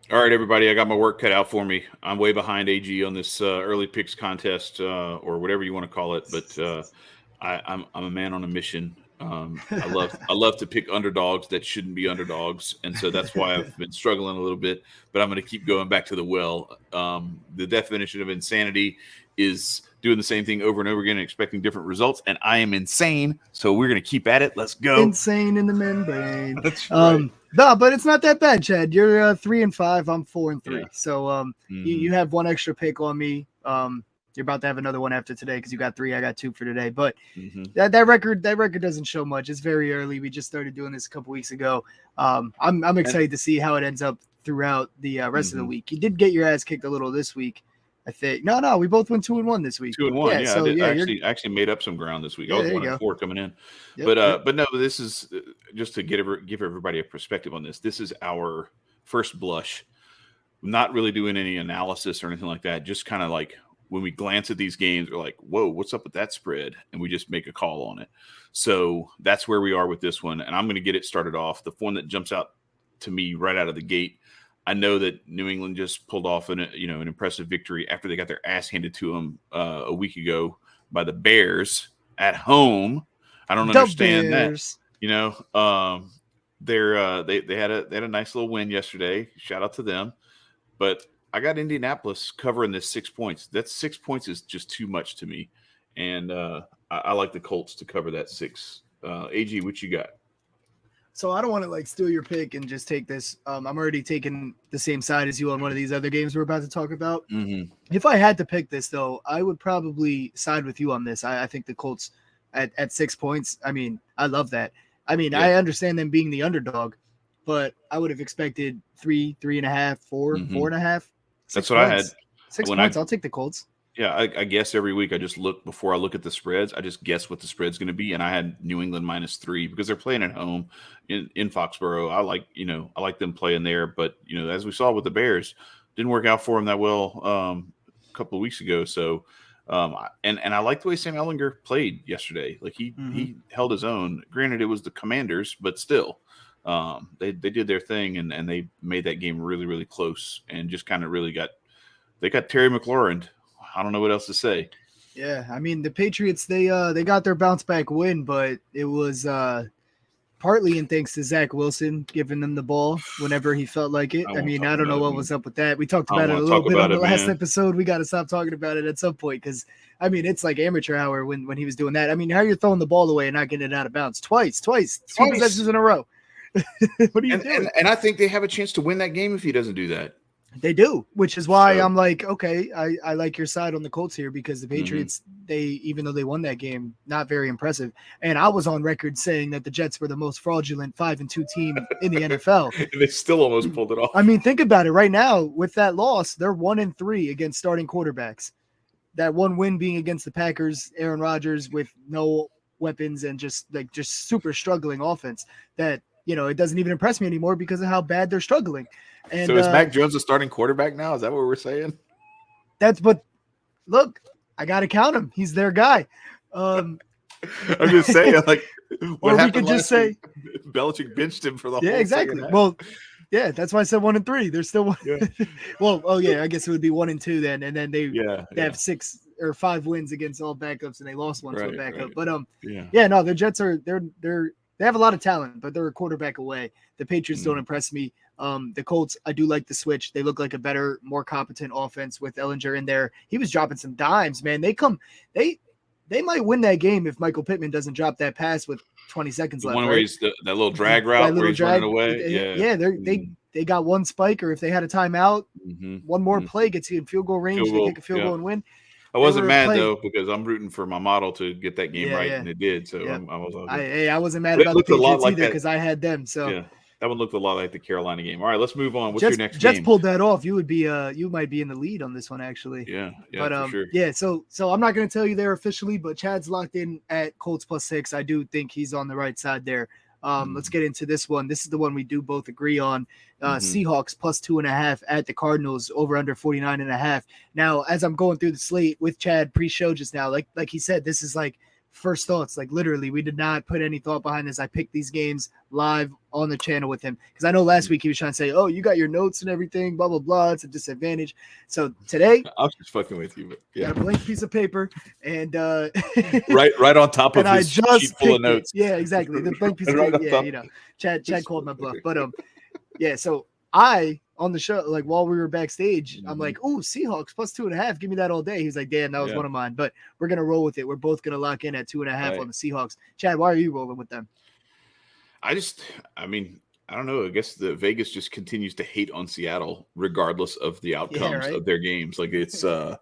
All right, everybody, I got my work cut out for me. I'm way behind AG on this early picks contest or whatever you want to call it, but I'm a man on a mission. I love to pick underdogs that shouldn't be underdogs, and so that's why I've been struggling a little bit. But I'm going to keep going back to the well. The definition of insanity is doing the same thing over and over again and expecting different results, and I am insane. So we're going to keep at it. Let's go. Insane in the membrane. That's right. No, but it's not that bad, Chad. You're 3-5. I'm 4-3. Yeah. So you Hmm. have one extra pick on me. You're about to have another one after today because you got 3. I got 2 for today. But Hmm. that record doesn't show much. It's very early. We just started doing this a couple weeks ago. I'm And excited to see how it ends up throughout the rest of the hmm week. You did get your ass kicked a little this week, I think. No, we both went 2-1 this week. 2-1. Yeah. Yeah, I So did. yeah, I you're actually made up some ground this week. I yeah. was There you one and go. four coming in, Yep. Yep. but no. This is just to give everybody a perspective on this. This is our first blush. Not really doing any analysis or anything like that. Just kind of like when we glance at these games, we're like, "Whoa, what's up with that spread?" And we just make a call on it. So that's where we are with this one. And I'm going to get it started off. The one that jumps out to me right out of the gate. I know that New England just pulled off an impressive victory after they got their ass handed to them a week ago by the Bears at home. I don't The understand that. Bears. You know, they had a nice little win yesterday. Shout out to them. But I got Indianapolis covering this 6 points. That 6 points is just too much to me, and I like the Colts to cover that 6. AG, what you got? So I don't want to like steal your pick and just take this. I'm already taking the same side as you on one of these other games we're about to talk about. Mm-hmm. If I had to pick this though, I would probably side with you on this. I think the Colts at 6 points. I mean, I love that. I mean, Yeah. I understand them being the underdog, but I would have expected 3.5, 4, Mm-hmm. 4.5, six That's what I had points. Six when points. I'll take the Colts. yeah, I guess every week I just look before I look at the spreads. I just guess what the spread's going to be, and I had New England -3 because they're playing at home in Foxborough. I like them playing there, but as we saw with the Bears, didn't work out for them that well a couple of weeks ago. So, and I like the way Sam Ellinger played yesterday. Like Mm-hmm. he held his own. Granted, it was the Commanders, but still, they did their thing and they made that game really really close and just kind of really got Terry McLaurin. I don't know what else to say. Yeah, I mean the Patriots they got their bounce back win, but it was partly in thanks to Zach Wilson giving them the ball whenever he felt like it. I I won't mean, talk I don't know about it, what man. was up with that. We talked I don't about it a want to little talk bit on about the it, last man. episode. We got to stop talking about it at some point because I mean it's like amateur hour when he was doing that. I mean, how you're throwing the ball away and not getting it out of bounds twice, 2 Twice. possessions in a row. What are you And, doing? and and I think they have a chance to win that game if he doesn't do that. They do, which is why So I'm like, okay, I like your side on the Colts here because the mhm. Patriots, they even though they won that game, not very impressive. And I was on record saying that the Jets were the most fraudulent 5-2 team in the NFL. They still almost pulled it I off. mean, think about it. Right now, with that loss, they're 1-3 against starting quarterbacks. That one win being against the Packers, Aaron Rodgers with no weapons and just super struggling offense. That it doesn't even impress me anymore because of how bad they're struggling. And So is Mac Jones a starting quarterback now? Is that what we're saying? that's but look, I gotta count him. He's their guy. Um, I'm just saying, like, what or we happened could just last week? say, Belichick benched him for the yeah, whole second exactly. half. Well, yeah, that's why I said 1-3. They're still one. Yeah, Well, oh yeah, I guess it would be 1-2 then, and then they yeah, have 6 or 5 wins against all backups, and they lost one to a right, backup. right. But Yeah. yeah, no, the Jets are they have a lot of talent, but they're a quarterback away. The Patriots don't Mm. impress me. The Colts, I do like the switch. They look like a better, more competent offense with Ellinger in there. He was dropping some dimes, man. They might win that game if Michael Pittman doesn't drop that pass with 20 seconds The left, one where right? he's that little drag That route where little he's running drag. away. Yeah. Yeah, Mm-hmm. they got one spike, or if they had a timeout, one more play gets you in field goal range. Field They goal. kick a field Yeah. goal and win. I They wasn't were mad playing. though because I'm rooting for my model to get that game Yeah, right, yeah, and it did. So yeah. I was all I good. hey, I wasn't mad But it about the looked a lot Patriots like either that. because I had them. So Yeah, that one looked a lot like the Carolina game. All right, let's move on. What's Jets your next Jets game? pulled that off. You might be in the lead on this one actually. Yeah, But for sure. yeah, so I'm not going to tell you there officially, but Chad's locked in at Colts +6. I do think he's on the right side there. Let's get into this one. This is the one we do both agree on. Seahawks +2.5 at the Cardinals, over under 49.5. Now, as I'm going through the slate with Chad pre-show just now, like he said, this is like first thoughts. Like literally, we did not put any thought behind this. I picked these games live on the channel with him because I know last week he was trying to say, "Oh, you got your notes and everything, blah blah blah. It's a disadvantage." So today, I was just fucking with you, but yeah, got a blank piece of paper and right on top of and I his just sheet full of picked it. notes. Yeah, exactly. The blank piece of Right paper. on Yeah, top. you know, Chad called my bluff, but yeah. So I on the show, like while we were backstage, I'm like, "Oh, Seahawks plus 2.5. Give me that all day." He's like, "Damn, that was Yeah. one of mine." But we're gonna roll with it. We're both gonna lock in at 2.5 Right. on the Seahawks. Chad, why are you rolling with them? I mean, I don't know. I guess the Vegas just continues to hate on Seattle, regardless of the outcomes right? of their games. Like it's and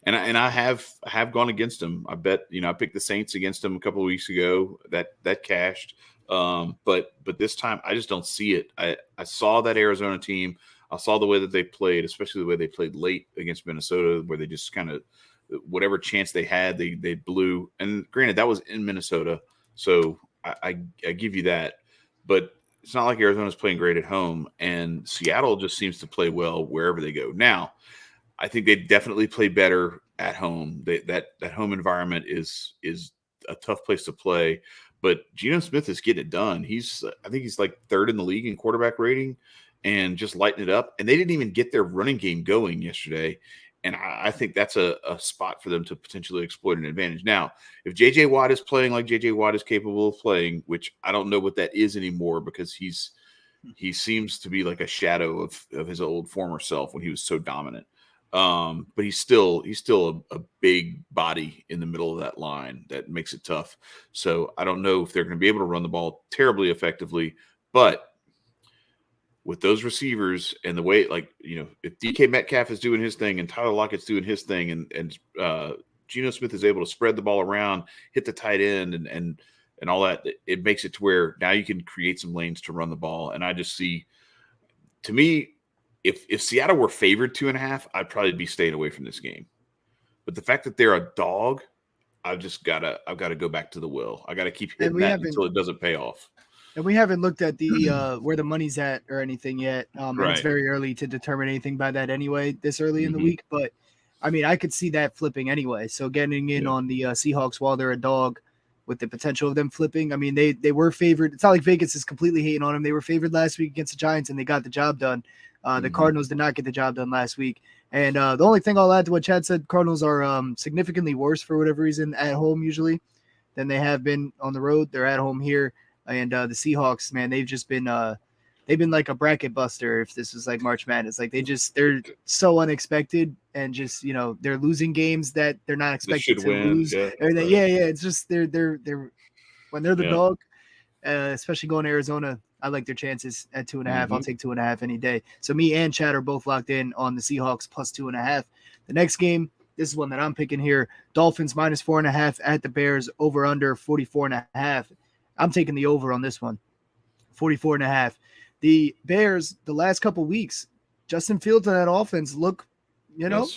I have gone against them. I bet I picked the Saints against them a couple of weeks ago. That cashed. But this time I just don't see it. I saw that Arizona team. I saw the way that they played, especially the way they played late against Minnesota, where they just kind of whatever chance they had, they blew. And granted, that was in Minnesota, so I give you that. But it's not like Arizona's playing great at home, and Seattle just seems to play well wherever they go. Now, I think they definitely play better at home. That home environment is a tough place to play. But Geno Smith is getting it done. I think he's like third in the league in quarterback rating, and just lighting it up. And they didn't even get their running game going yesterday. And I think that's a spot for them to potentially exploit an advantage. Now, if J.J. Watt is playing like J.J. Watt is capable of playing, which I don't know what that is anymore because he seems to be like a shadow of his old former self when he was so dominant. But he's still a big body in the middle of that line that makes it tough. So I don't know if they're going to be able to run the ball terribly effectively, but with those receivers and the way, if DK Metcalf is doing his thing and Tyler Lockett's doing his thing and Geno Smith is able to spread the ball around, hit the tight end and all that, it makes it to where now you can create some lanes to run the ball. And I just see, to me, if Seattle were favored 2.5, I'd probably be staying away from this game. But the fact that they're a dog, I've got to go back to the well. I got to keep hitting that until it doesn't pay off. And we haven't looked at the where the money's at or anything yet. And Right. It's very early to determine anything by that anyway, this early in the week. But, I mean, I could see that flipping anyway. So getting in on the Seahawks while they're a dog with the potential of them flipping. I mean, they were favored. It's not like Vegas is completely hating on them. They were favored last week against the Giants, and they got the job done. The Cardinals did not get the job done last week. And the only thing I'll add to what Chad said, Cardinals are significantly worse for whatever reason at home usually than they have been on the road. They're at home here. And the Seahawks, man, they've just been they've been like a bracket buster if this was like March Madness. Like they're so unexpected and just, they're losing games that they're not expected to lose. Yeah. It's just they're when they're the dog, especially going to Arizona, I like their chances at 2.5. I'll take 2.5 any day. So me and Chad are both locked in on the Seahawks plus 2.5. The next game, this is one that I'm picking here. Dolphins minus 4.5 at the Bears, over under 44.5. I'm taking the over on this one, 44.5. The Bears, the last couple weeks, Justin Fields and that offense look, not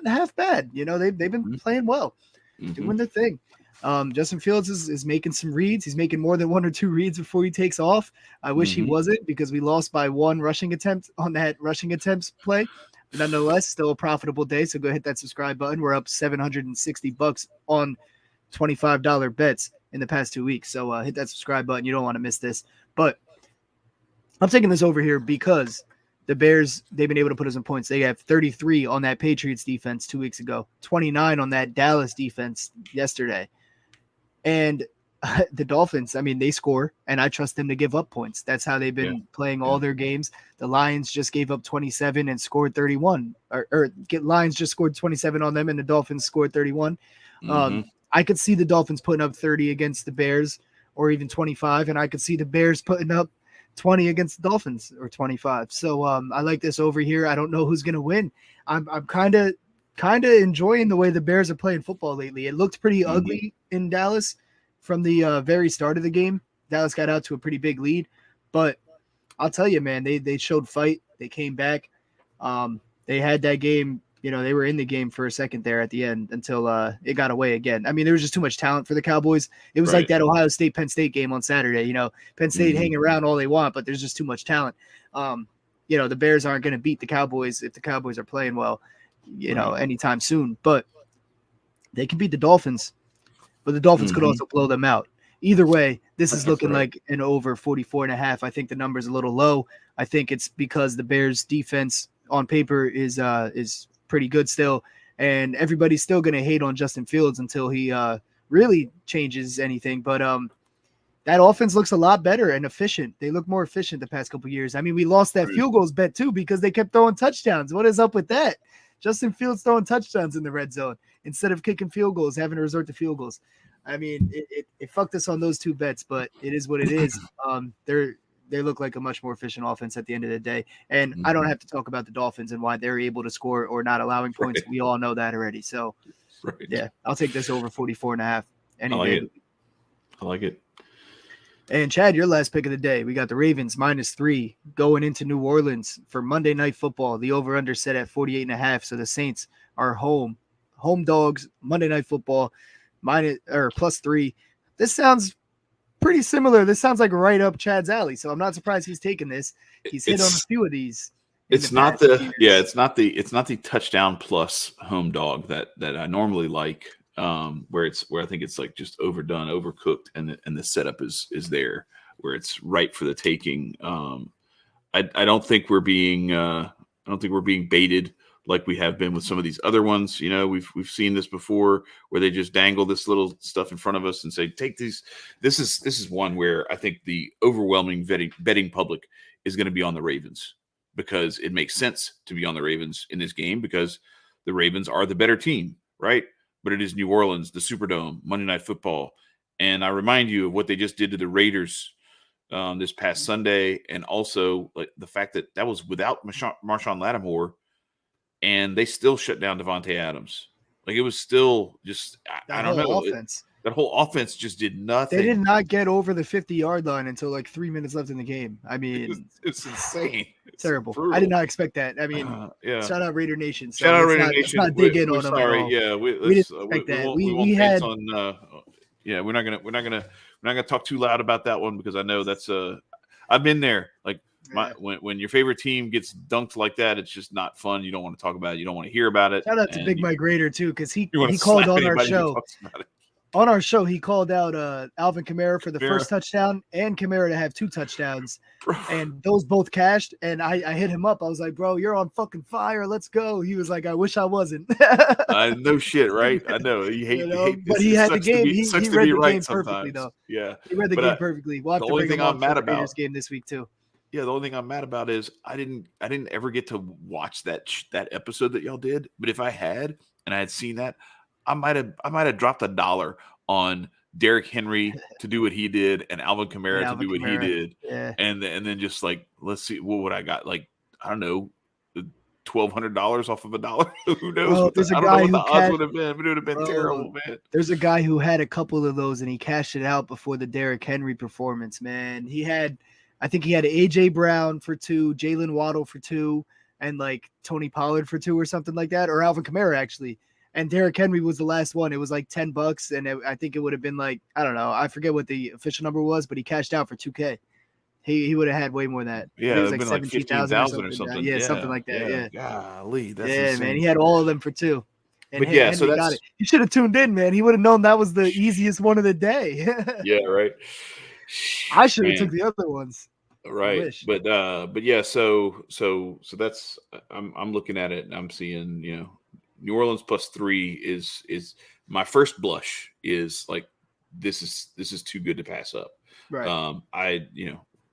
half bad. They've been playing well, doing their thing. Justin Fields is making some reads. He's making more than 1 or 2 reads before he takes off. I wish he wasn't because we lost by 1 rushing attempt on that rushing attempts play. But nonetheless, still a profitable day. So go hit that subscribe button. We're up $760 on $25 bets in the past 2 weeks. So hit that subscribe button. You don't want to miss this. But I'm taking this over here because the Bears, they've been able to put us in points. They have 33 on that Patriots defense 2 weeks ago, 29 on that Dallas defense yesterday. And the Dolphins, I mean, they score, and I trust them to give up points. That's how they've been playing all their games. The Lions just gave up 27 and scored 31. Lions just scored 27 on them, and the Dolphins scored 31. I could see the Dolphins putting up 30 against the Bears or even 25, and I could see the Bears putting up 20 against the Dolphins or 25. So I like this over here. I don't know who's going to win. I'm kind of enjoying the way the Bears are playing football lately. It looked pretty ugly in Dallas from the very start of the game. Dallas got out to a pretty big lead, but I'll tell you, man, they showed fight. They came back. They had that game. They were in the game for a second there at the end until it got away again. I mean, there was just too much talent for the Cowboys. It was like that Ohio State-Penn State game on Saturday. Penn State hanging around all they want, but there's just too much talent. The Bears aren't going to beat the Cowboys if the Cowboys are playing well, anytime soon. But they can beat the Dolphins. but the Dolphins could Mhm. also blow them out. Either way, this is That's looking right. like an over 44.5. I think the number's a little low. I think it's because the Bears defense on paper is pretty good still, and everybody's still going to hate on Justin Fields until he really changes anything. But that offense looks a lot better and efficient. They look more efficient the past couple of years. I mean, we lost that field goals bet too because they kept throwing touchdowns. What is up with that? Justin Fields throwing touchdowns in the red zone instead of kicking field goals, having to resort to field goals. I mean, it fucked us on those two bets, but it is what it is. They look like a much more efficient offense at the end of the day. And I don't have to talk about the Dolphins and why they're able to score or not allowing points. Right. We all know that already. So, Right. yeah, I'll take this over 44.5 any I like day. it. I like it. And Chad, your last pick of the day. We got the Ravens -3 going into New Orleans for Monday Night Football. The over-under set at 48.5. So the Saints are home dogs. Monday Night Football +3. This sounds pretty similar. This sounds like right up Chad's alley. So I'm not surprised he's taking this. He's hit on a few of these. It's not it's not the touchdown plus home dog that I normally like. Where I think it's like just overdone, overcooked, and the setup is there where it's right for the taking. I don't think we're being baited like we have been with some of these other ones. You know, we've seen this before where they just dangle this little stuff in front of us and say, take these. This is one where I think the overwhelming betting public is going to be on the Ravens because it makes sense to be on the Ravens in this game because the Ravens are the better team, right? But it is New Orleans, the Superdome, Monday Night Football. And I remind you of what they just did to the Raiders this past Sunday. And also like the fact that was without Marshawn Lattimore and they still shut down Devontae Adams. Like it was still just, I don't know. Offense. That whole offense just did nothing. They did not get over the 50-yard line until like 3 minutes left in the game. I mean, it's insane. It's terrible. brutal. I did not expect that. I mean, yeah. Shout out Raider Nation. So Shout out Raider Nation. Let's not dig in we're on them sorry. at all. Yeah, we didn't expect that. We had. We're not gonna talk too loud about that one because I know that's I've been there. Like when your favorite team gets dunked like that, it's just not fun. You don't want to talk about it. You don't want to hear about it. Shout out to Big Mike Raider too because he called on our show. On our show, he called out Alvin Kamara for the first touchdown and Kamara to have 2 touchdowns. And those both cashed. And I hit him up. I was like, bro, you're on fucking fire. Let's go. He was like, I wish I wasn't. No shit, right? I know. You hate but he had the game. He read the game perfectly, though. Yeah. He read the game perfectly. We'll have to bring him on for the Raiders game this week, too. Yeah, the only thing I'm mad about is I didn't ever get to watch that episode that y'all did. But if I had and I had seen that, I might have dropped $1 on Derrick Henry to do what he did and Alvin Kamara to do what he did. Yeah. And then just like, let's see, what would I got? Like, I don't know, $1,200 off of $1. Who knows? Well, I don't know what the odds would have been. It would have been terrible, man. There's a guy who had a couple of those and he cashed it out before the Derrick Henry performance, man. I think he had AJ Brown for 2, Jalen Waddle for 2, and like Tony Pollard for 2 or something like that, or Alvin Kamara actually. And Derrick Henry was the last one. It was like $10, and I think it would have been like, I don't know, I forget what the official number was, but he cashed out for $2K. He would have had way more than that. Yeah, it was like 17,000 or something. Yeah, something like that. Yeah. Golly, that's insane. Man, he had all of them for 2. And but yeah, so got it. He should have tuned in, man. He would have known that was the easiest one of the day. Yeah, right. I should have took the other ones. Right, but yeah, so that's I'm looking at it and I'm seeing New Orleans +3 is my first blush is like this is too good to pass up. Right.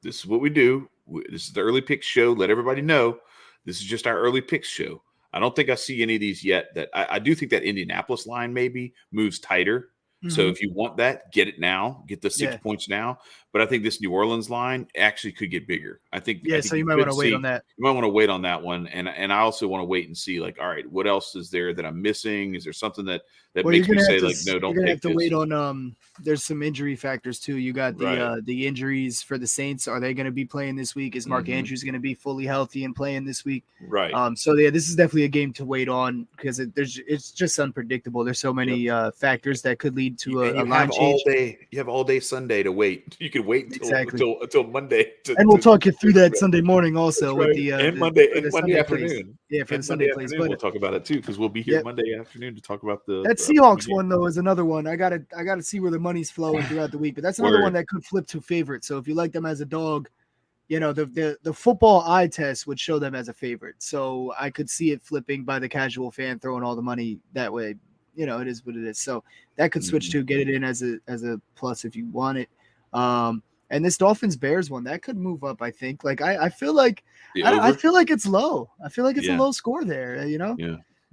This is what we do. This is the early picks show. Let everybody know this is just our early picks show. I don't think I see any of these yet. That I do think that Indianapolis line maybe moves tighter. So if you want that, get it now. Get the 6 points now. But I think this New Orleans line actually could get bigger. I think so you might want to wait on that. You might want to wait on that one. And I also want to wait and see, like, all right, what else is there that I'm missing? Is there something that makes me say, like, no, don't take this? You're going to have to wait on there's some injury factors, too. You got the injuries for the Saints. Are they going to be playing this week? Is Mark Andrews going to be fully healthy and playing this week? Right. So, yeah, this is definitely a game to wait on because it's just unpredictable. There's so many factors that could lead lead to And a you line have all change. day. You have all day Sunday to wait. You can wait Exactly. until Monday. And we'll talk you through that Sunday morning That's also with right. the And for the Monday Sunday plays. afternoon. Yeah, for the And Sunday Monday plays. afternoon, But we'll talk about it too because we'll be here yep, Monday afternoon to talk about the that upcoming Seahawks game. one though is another one. I gotta see where the money's flowing throughout the week. But that's another one Word. that could flip to favorite. So if you like them as a dog, the football eye test would show them as a favorite. So I could see it flipping by the casual fan throwing all the money that way. It is what it is. So that could switch Mhm. to get it in as a plus if you want it. And this Dolphins Bears one that could move up. I think. Like I feel like The I over. feel like it's low. I feel like it's a Yeah. low score there. Yeah.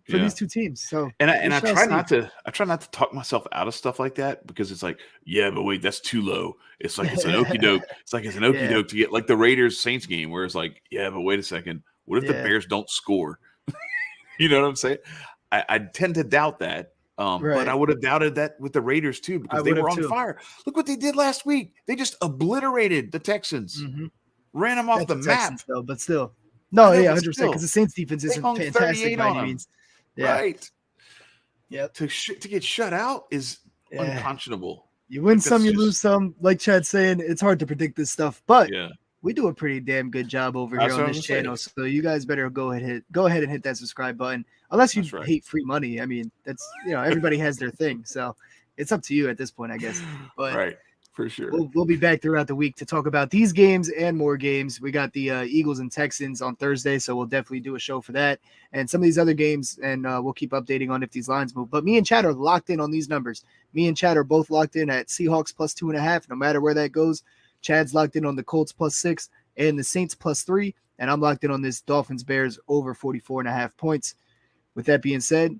For Yeah. these two teams. So And we I shall try see. not to talk myself out of stuff like that because it's like, yeah, but wait, that's too low. It's like it's an okie doke. It's like it's an okie Yeah. doke to get like the Raiders Saints game where it's like, yeah, but wait a second. What if the Yeah. Bears don't score? You know what I'm saying? I tend to doubt that. But Right. I would have doubted that with the Raiders too because I they would were have on too. fire. Look what they did last week. They just obliterated the Texans, Mm-hmm. ran them off That's the the map. Texans though, but still. I No, know, yeah, but 100%. still, Because the Saints defense they isn't hung fantastic 38 by on any them. means. Yeah. Right. Yep. To get shut out is Yeah. unconscionable. You win Like, some, that's you lose just some. Like Chad's saying, it's hard to predict this stuff, but yeah. we do a pretty damn good job over here That's on what this I'm saying. channel. So you guys better go ahead and hit that subscribe button. Unless you That's right. hate free money. I mean, that's everybody has their thing. So it's up to you at this point, I guess. But Right, for sure. we'll be back throughout the week to talk about these games and more games. We got the Eagles and Texans on Thursday, so we'll definitely do a show for that and some of these other games, and we'll keep updating on if these lines move. But me and Chad are locked in on these numbers. Me and Chad are both locked in at Seahawks plus 2.5, no matter where that goes. Chad's locked in on the Colts plus 6 and the Saints plus 3, and I'm locked in on this Dolphins Bears over 44.5 points. With that being said,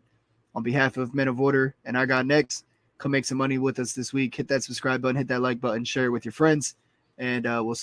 on behalf of Men of Order and I Got Next, come make some money with us this week. Hit that subscribe button, hit that like button, share it with your friends, and we'll